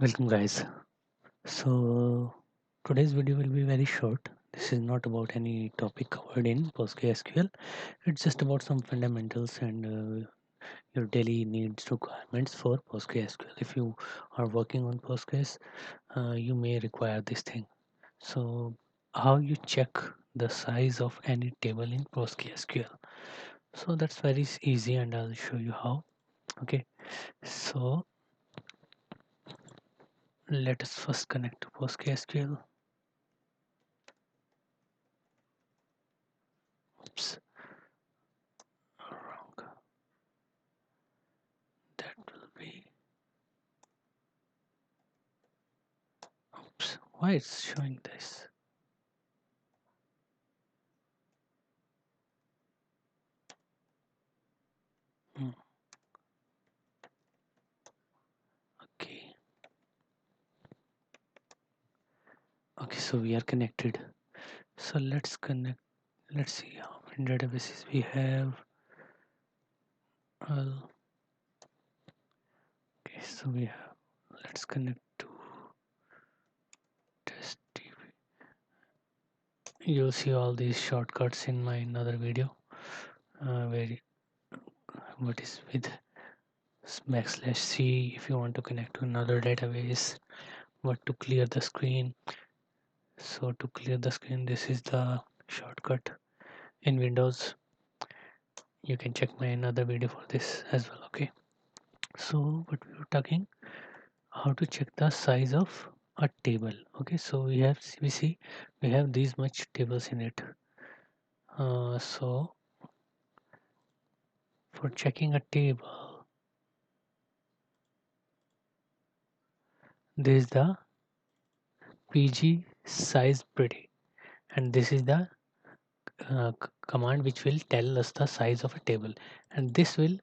Welcome guys. So today's video will be very short. This is not about any topic covered in PostgreSQL. It's just about some fundamentals and your daily needs requirements for PostgreSQL. If you are working on Postgres, you may require this thing. So how you check the size of any table in PostgreSQL. So that's very easy and I'll show you how. Okay. So let us first connect to PostgreSQL. Oops, wrong. That will be, oops, why it's showing this? Hmm, okay. Okay, so we are connected. So let's connect. Let's see how many databases we have. Well, okay, so we have, let's connect to test TV. You'll see all these shortcuts in my another video. Where what is with \c if you want to connect to another database, what to clear the screen. So to clear the screen, this is the shortcut in Windows. You can check my another video for this as well. Okay, so what we were talking, how to check the size of a table. Okay, so we see we have these much tables in it. So for checking a table, this is the pg size pretty, and this is the command which will tell us the size of a table, and this will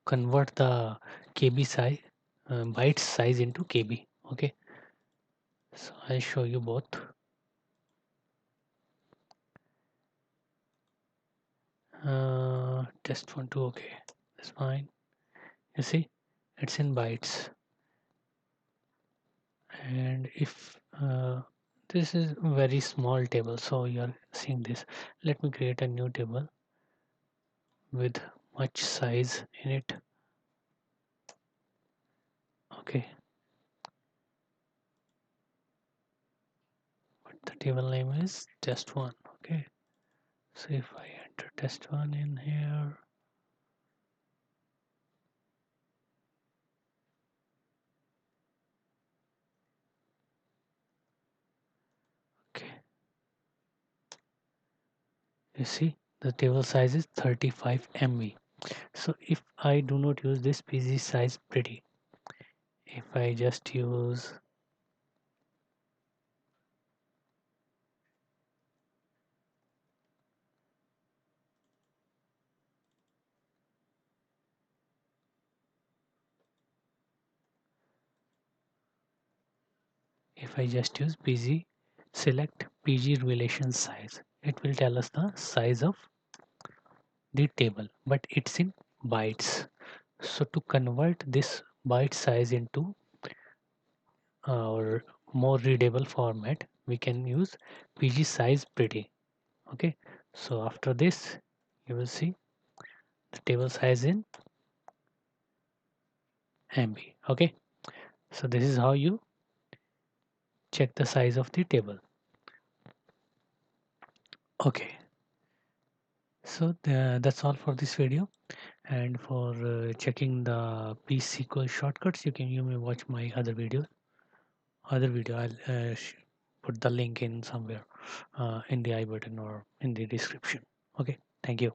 convert the kb size, byte size into kb. Okay, so I'll show you both. Test one, two. Okay, that's fine. You see, it's in bytes, and if this is a very small table, so you are seeing this. Let me create a new table with much size in it. Okay, but the table name is test one. Okay, so if I enter test one in here, okay, you see the table size is 35 MB. So if I do not use this PG size pretty, if I just use, if I just use PG, select PG relation size, it will tell us the size of the table, but it's in bytes. So to convert this byte size into our more readable format, we can use PG size pretty. Okay, so after this, you will see the table size in MB. Okay, so this is how you check the size of the table. Okay, so that's all for this video. And for checking the PSQL shortcuts, you may watch my other video. I'll put the link in somewhere in the I button or in the description. Okay, thank you.